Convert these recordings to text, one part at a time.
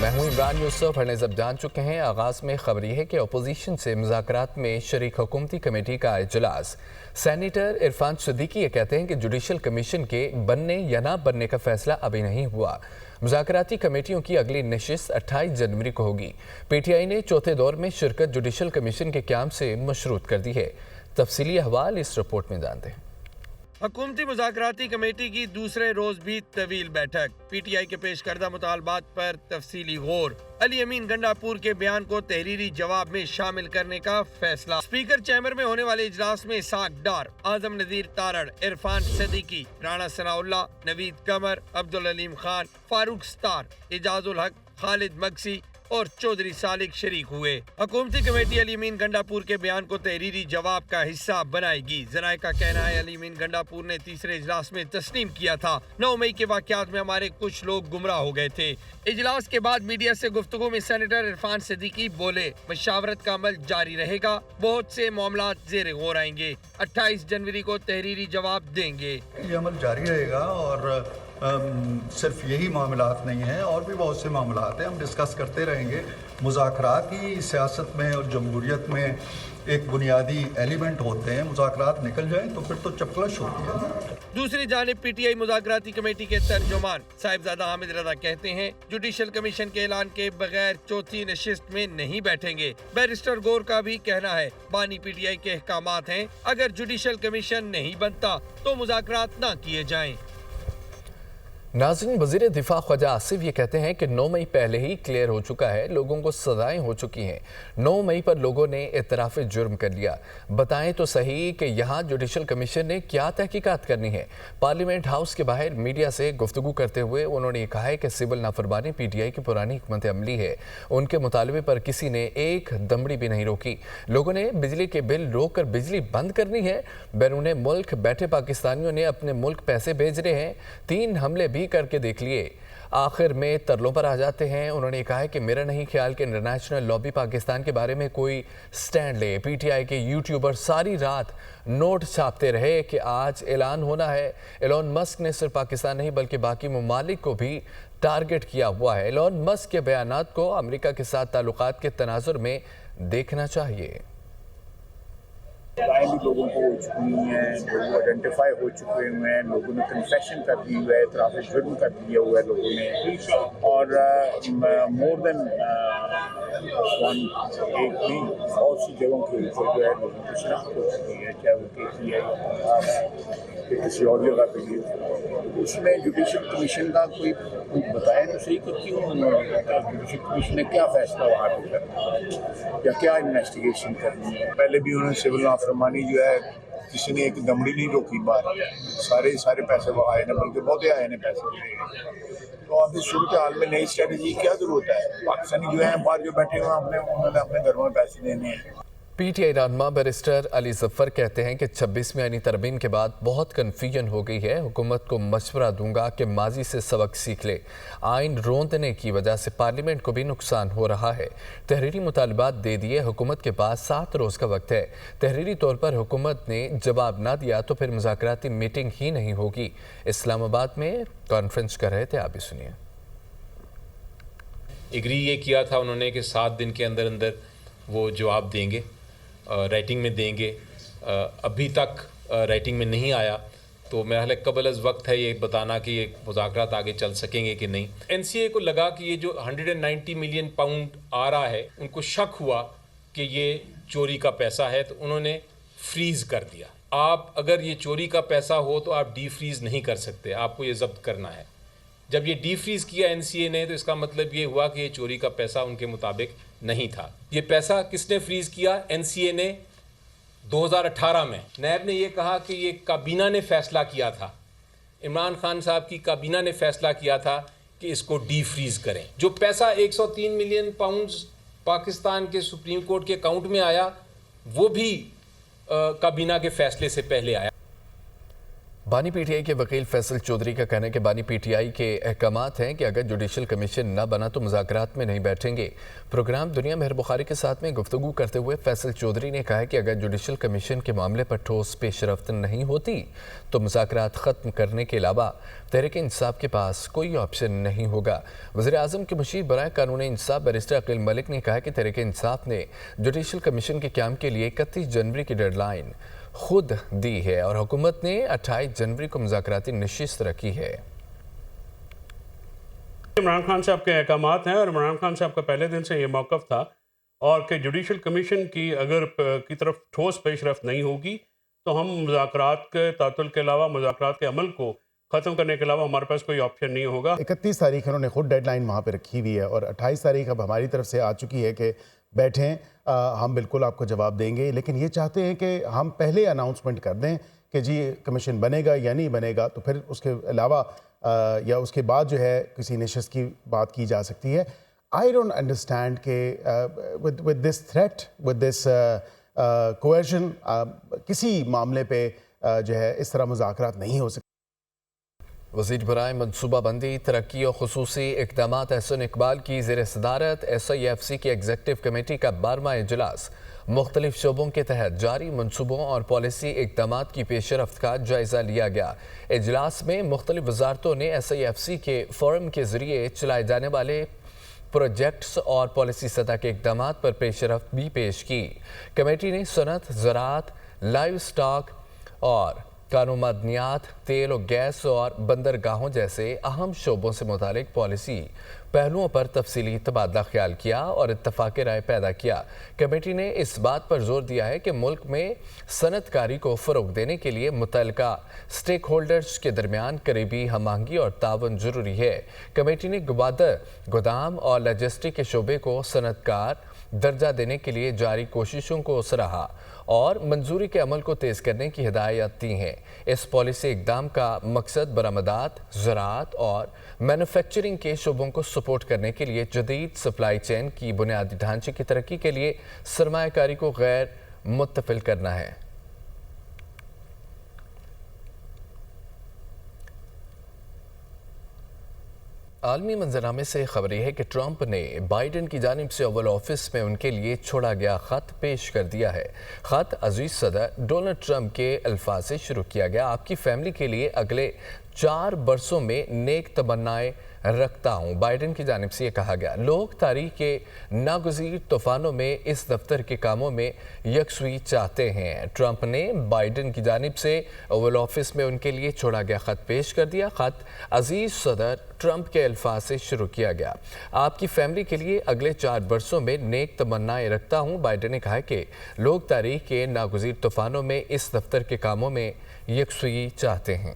میں ہوں عمران یوسف. ہر نظر جان چکے ہیں. آغاز میں خبر یہ ہے کہ اپوزیشن سے مذاکرات میں شریک حکومتی کمیٹی کا اجلاس. سینیٹر عرفان صدیقی یہ کہتے ہیں کہ جوڈیشل کمیشن کے بننے یا نہ بننے کا فیصلہ ابھی نہیں ہوا. مذاکراتی کمیٹیوں کی اگلی نشست 28 جنوری کو ہوگی. پی ٹی آئی نے چوتھے دور میں شرکت جوڈیشل کمیشن کے قیام سے مشروط کر دی ہے. تفصیلی احوال اس رپورٹ میں جانتے ہیں. حکومتی مذاکراتی کمیٹی کی دوسرے روز بھی طویل بیٹھک. پی ٹی آئی کے پیش کردہ مطالبات پر تفصیلی غور. علی امین گنڈاپور کے بیان کو تحریری جواب میں شامل کرنے کا فیصلہ. اسپیکر چیمبر میں ہونے والے اجلاس میں اسحاق ڈار، اعظم نذیر تارڑ، عرفان صدیقی، رانا ثناء اللہ، نوید قمر، عبدالعلیم خان، فاروق ستار، اعجاز الحق، خالد مگسی اور چودھری سالک شریک ہوئے. حکومتی کمیٹی علی امین گنڈاپور کے بیان کو تحریری جواب کا حصہ بنائے گی. ذرائع کا کہنا ہے علی امین گنڈاپور نے تیسرے اجلاس میں تسلیم کیا تھا 9 مئی کے واقعات میں ہمارے کچھ لوگ گمراہ ہو گئے تھے. اجلاس کے بعد میڈیا سے گفتگو میں سینیٹر عرفان صدیقی بولے مشاورت کا عمل جاری رہے گا. بہت سے معاملات زیر غور آئیں گے. 28 جنوری کو تحریری جواب دیں گے. یہ عمل جاری رہے گا اور صرف یہی معاملات نہیں ہیں، اور بھی بہت سے معاملات ہیں. ہم ڈسکس کرتے رہیں گے. مذاکرات ہی سیاست میں اور جمہوریت میں ایک بنیادی ایلیمنٹ ہوتے ہیں. مذاکرات نکل جائیں تو پھر تو چپلش ہوتی ہے. دوسری جانب پی ٹی آئی مذاکراتی کمیٹی کے ترجمان صاحبزادہ حامد رضا کہتے ہیں جوڈیشل کمیشن کے اعلان کے بغیر چوتھی نشست میں نہیں بیٹھیں گے. بیرسٹر گور کا بھی کہنا ہے بانی پی ٹی آئی کے احکامات ہیں، اگر جوڈیشل کمیشن نہیں بنتا تو مذاکرات نہ کیے جائیں. ناظرین، وزیر دفاع خواجہ آصف یہ کہتے ہیں کہ 9 مئی پہلے ہی کلیئر ہو چکا ہے. لوگوں کو سزائیں ہو چکی ہیں. 9 مئی پر لوگوں نے اعتراف جرم کر لیا. بتائیں تو صحیح کہ یہاں جوڈیشل کمیشن نے کیا تحقیقات کرنی ہے. پارلیمنٹ ہاؤس کے باہر میڈیا سے گفتگو کرتے ہوئے انہوں نے کہا ہے کہ سول نافرمانی پی ٹی آئی کی پرانی حکمت عملی ہے. ان کے مطالبے پر کسی نے ایک دمڑی بھی نہیں روکی. لوگوں نے بجلی کے بل روک کر بجلی بند کرنی ہے. بیرون ملک بیٹھے پاکستانیوں نے اپنے ملک پیسے بھیج رہے ہیں. 3 حملے بھی کر کے دیکھ لیے، آخر میں ترلوں پر آ جاتے ہیں. انہوں نے کہا ہے کہ میرا نہیں خیال کہ انٹرنیشنل لابی پاکستان کے بارے میں کوئی سٹینڈ لے. پی ٹی آئی کے یوٹیوبر ساری رات نوٹ چھاپتے رہے کہ آج اعلان ہونا ہے. ایلون مسک نے صرف پاکستان نہیں بلکہ باقی ممالک کو بھی ٹارگٹ کیا ہوا ہے. ایلون مسک کے بیانات کو امریکہ کے ساتھ تعلقات کے تناظر میں دیکھنا چاہیے. بھی لوگوں کو ہو چکی ہیں، لوگ آئیڈینٹیفائی ہو چکے ہوئے ہیں، لوگوں نے کنفیشن کر دی ہوا ہے، اعتراف جرم کر دیا ہوا ہے لوگوں نے. اور مور دین ایک نہیں، بہت سی جگہوں کے اوپر جو ہے لوگوں کی شناخت ہو چکی ہے، چاہے وہ KCI ہے کسی اور جگہ پہ بھی. اس میں جوڈیشل کمیشن کا کوئی بتائے تو صحیح کہ کیوں جوڈیشل کمیشن نے کیا فیصلہ وہاں پہ کرنا ہے یا کیا انویسٹیگیشن کرنی ہے. پہلے بھی انہوں نے سول نافرمانی جو ہے کسی نے ایک دمڑی نہیں روکی باہر. سارے پیسے وہ آئے نا، بلکہ بہت آئے نے پیسے دیے. تو اب اس صورتحال میں نئی اسٹریٹجی کیا ضرورت ہے؟ پاکستانی جو ہیں باہر جو بیٹھے ہوئے انہوں نے اپنے گھروں میں پیسے دینے ہیں. پی ٹی آئی رہنما بیرسٹر علی ظفر کہتے ہیں کہ 26ویں آئینی ترمیم کے بعد بہت کنفیوژن ہو گئی ہے. حکومت کو مشورہ دوں گا کہ ماضی سے سبق سیکھ لے. آئین روندنے کی وجہ سے پارلیمنٹ کو بھی نقصان ہو رہا ہے. تحریری مطالبات دے دیے. حکومت کے پاس 7 روز کا وقت ہے. تحریری طور پر حکومت نے جواب نہ دیا تو پھر مذاکراتی میٹنگ ہی نہیں ہوگی. اسلام آباد میں کانفرنس کر رہے تھے، آپ بھی سنیے. ایگری یہ کیا تھا انہوں نے کہ 7 دن کے اندر وہ جواب دیں گے، رائٹنگ میں دیں گے. ابھی تک رائٹنگ میں نہیں آیا تو میرا خیال ہے قبل از وقت ہے یہ بتانا کہ یہ مذاکرات آگے چل سکیں گے کہ نہیں. NCA کو لگا کہ یہ جو 190 ملین پاؤنڈ آ رہا ہے، ان کو شک ہوا کہ یہ چوری کا پیسہ ہے تو انہوں نے فریز کر دیا. آپ اگر یہ چوری کا پیسہ ہو تو آپ ڈی فریز نہیں کر سکتے، آپ کو یہ ضبط کرنا ہے. جب یہ ڈی فریز کیا NCA نے تو اس کا مطلب یہ ہوا کہ یہ چوری کا پیسہ ان کے مطابق نہیں تھا. یہ پیسہ کس نے فریز کیا؟ NCA نے 2018 میں. نیب نے یہ کہا کہ یہ کابینہ نے فیصلہ کیا تھا، عمران خان صاحب کی کابینہ نے فیصلہ کیا تھا کہ اس کو ڈی فریز کریں. جو پیسہ 103 ملین پاؤنڈز پاکستان کے سپریم کورٹ کے اکاؤنٹ میں آیا وہ بھی کابینہ کے فیصلے سے پہلے آیا. بانی پی ٹی آئی کے وکیل فیصل چودھری کا کہنا ہے کہ بانی پی ٹی آئی کے احکامات ہیں کہ اگر جوڈیشل کمیشن نہ بنا تو مذاکرات میں نہیں بیٹھیں گے۔ پروگرام دنیا مہر بخاری کے ساتھ میں گفتگو کرتے ہوئے فیصل چودھری نے کہا کہ اگر جوڈیشل کمیشن کے معاملے پر ٹھوس پیش رفت نہیں ہوتی تو مذاکرات ختم کرنے کے علاوہ تحریک انصاف کے پاس کوئی آپشن نہیں ہوگا۔ وزیر اعظم کے مشیر برائے قانون انصاف بیرسٹر عقیل ملک نے کہا کہ تحریک انصاف نے جوڈیشل کمیشن کے قیام کے لیے 31 جنوری کی ڈیڈ لائن خود دی ہے اور حکومت نے 28 جنوری کو مذاکراتی نشست رکھی ہے۔ عمران خان صاحب کے احکامات ہیں اور عمران خان صاحب کا پہلے دن سے یہ موقف تھا اور کہ جوڈیشل کمیشن کی اگر کی طرف ٹھوس پیش رفت نہیں ہوگی تو ہم مذاکرات کے تعطل کے علاوہ مذاکرات کے عمل کو ختم کرنے کے علاوہ ہمارے پاس کوئی آپشن نہیں ہوگا۔ 31 تاریخ انہوں نے خود ڈیڈ لائن وہاں پہ رکھی ہوئی ہے اور 28 تاریخ اب ہماری طرف سے آ چکی ہے کہ بیٹھیں، ہم بالکل آپ کو جواب دیں گے، لیکن یہ چاہتے ہیں کہ ہم پہلے اناؤنسمنٹ کر دیں کہ جی کمیشن بنے گا یا نہیں بنے گا، تو پھر اس کے علاوہ یا اس کے بعد جو ہے کسی نشست کی بات کی جا سکتی ہے۔ آئی ڈونٹ انڈرسٹینڈ کہ with this threat with this coercion کسی معاملے پہ جو ہے اس طرح مذاکرات نہیں ہو سکتے۔ وزیر برائے منصوبہ بندی، ترقی اور خصوصی اقدامات احسن اقبال کی زیر صدارت SIFC کی ایگزیکٹو کمیٹی کا 12واں اجلاس مختلف شعبوں کے تحت جاری منصوبوں اور پالیسی اقدامات کی پیش رفت کا جائزہ لیا گیا۔ اجلاس میں مختلف وزارتوں نے SIFC کے فورم کے ذریعے چلائے جانے والے پروجیکٹس اور پالیسی سطح کے اقدامات پر پیش رفت بھی پیش کی۔ کمیٹی نے صنعت، زراعت، لائیو سٹاک اور کانوں معدنیات، تیل و گیس اور بندرگاہوں جیسے اہم شعبوں سے متعلق پالیسی پہلوؤں پر تفصیلی تبادلہ خیال کیا اور اتفاق رائے پیدا کیا۔ کمیٹی نے اس بات پر زور دیا ہے کہ ملک میں صنعت کاری کو فروغ دینے کے لیے متعلقہ سٹیک ہولڈرز کے درمیان قریبی ہم آہنگی اور تعاون ضروری ہے۔ کمیٹی نے گودام اور لاجسٹک کے شعبے کو صنعت کار درجہ دینے کے لیے جاری کوششوں کو سراہا اور منظوری کے عمل کو تیز کرنے کی ہدایات دی ہیں۔ اس پالیسی اقدام کا مقصد برآمدات، زراعت اور مینوفیکچرنگ کے شعبوں کو سپورٹ کرنے کے لیے جدید سپلائی چین کی بنیادی ڈھانچے کی ترقی کے لیے سرمایہ کاری کو غیر متفل کرنا ہے۔ عالمی منظرنامے سے خبر یہ ہے کہ ٹرمپ نے بائیڈن کی جانب سے اوول آفس میں ان کے لیے چھوڑا گیا خط پیش کر دیا ہے۔ خط عزیز صدر ڈونلڈ ٹرمپ کے الفاظ سے شروع کیا گیا: آپ کی فیملی کے لیے اگلے 4 برسوں میں نیک تمنائیں رکھتا ہوں۔ بائیڈن کی جانب سے یہ کہا گیا: لوگ تاریخ کے ناگزیر طوفانوں میں اس دفتر کے کاموں میں یکسوئی چاہتے ہیں۔ ٹرمپ نے بائیڈن کی جانب سے اوول آفس میں ان کے لیے چھوڑا گیا خط پیش کر دیا۔ خط عزیز صدر ٹرمپ کے الفاظ سے شروع کیا گیا: آپ کی فیملی کے لیے اگلے 4 برسوں میں نیک تمنائیں رکھتا ہوں۔ بائیڈن نے کہا کہ لوگ تاریخ کے ناگزیر طوفانوں میں اس دفتر کے کاموں میں یکسوئی چاہتے ہیں۔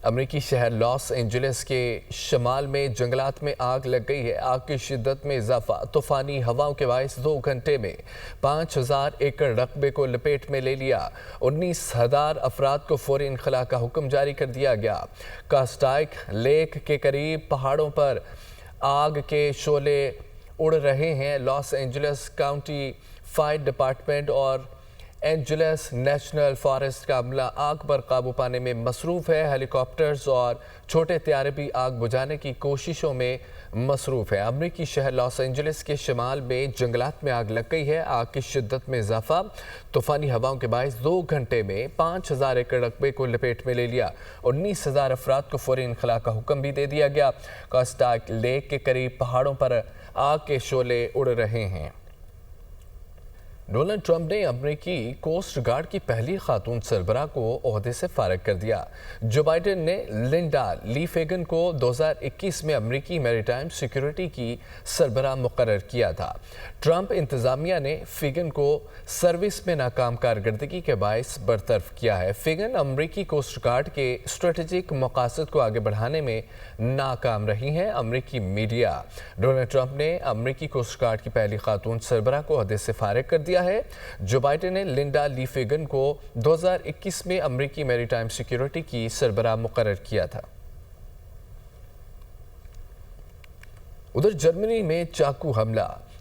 امریکی شہر لاس اینجلس کے شمال میں جنگلات میں آگ لگ گئی ہے۔ آگ کی شدت میں اضافہ طوفانی ہواؤں کے باعث 2 گھنٹے میں 5000 ایکڑ رقبے کو لپیٹ میں لے لیا۔ 19,000 افراد کو فوری انخلاء کا حکم جاری کر دیا گیا۔ کاسٹائک لیک کے قریب پہاڑوں پر آگ کے شعلے اڑ رہے ہیں۔ Los Angeles County Fire Department اور اینجلس نیشنل فارسٹ کا عملہ آگ پر قابو پانے میں مصروف ہے۔ ہیلی کاپٹرز اور چھوٹے طیارے بھی آگ بجھانے کی کوششوں میں مصروف ہیں۔ امریکی شہر لاس اینجلس کے شمال میں جنگلات میں آگ لگ گئی ہے۔ آگ کی شدت میں اضافہ طوفانی ہواؤں کے باعث 2 گھنٹے میں 5000 ایکڑ رقبے کو لپیٹ میں لے لیا۔ 19,000 افراد کو فوری انخلاء کا حکم بھی دے دیا گیا۔ کاسٹائک لیک کے قریب پہاڑوں پر آگ کے شعلے اڑ رہے ہیں۔ ڈونلڈ ٹرمپ نے امریکی کوسٹ گارڈ کی پہلی خاتون سربراہ کو عہدے سے فارغ کر دیا۔ جو بائیڈن نے لنڈا لی فیگن کو 2021 میں امریکی میری ٹائم سیکیورٹی کی سربراہ مقرر کیا تھا۔ ٹرمپ انتظامیہ نے فیگن کو سروس میں ناکام کارکردگی کے باعث برطرف کیا ہے۔ فیگن امریکی کوسٹ گارڈ کے اسٹریٹجک مقاصد کو آگے بڑھانے میں ناکام رہی ہیں۔ امریکی میڈیا ڈونلڈ ٹرمپ نے امریکی کوسٹ گارڈ کی پہلی خاتون سربراہ کو عہدے سے فارغ کر دیا ہے۔ جو بائیڈن نے لنڈا لی فیگن کو 2021 میں امریکی میری ٹائم سیکیورٹی کی سربراہ مقرر کیا تھا۔ ادھر جرمنی میں چاقو حملہ،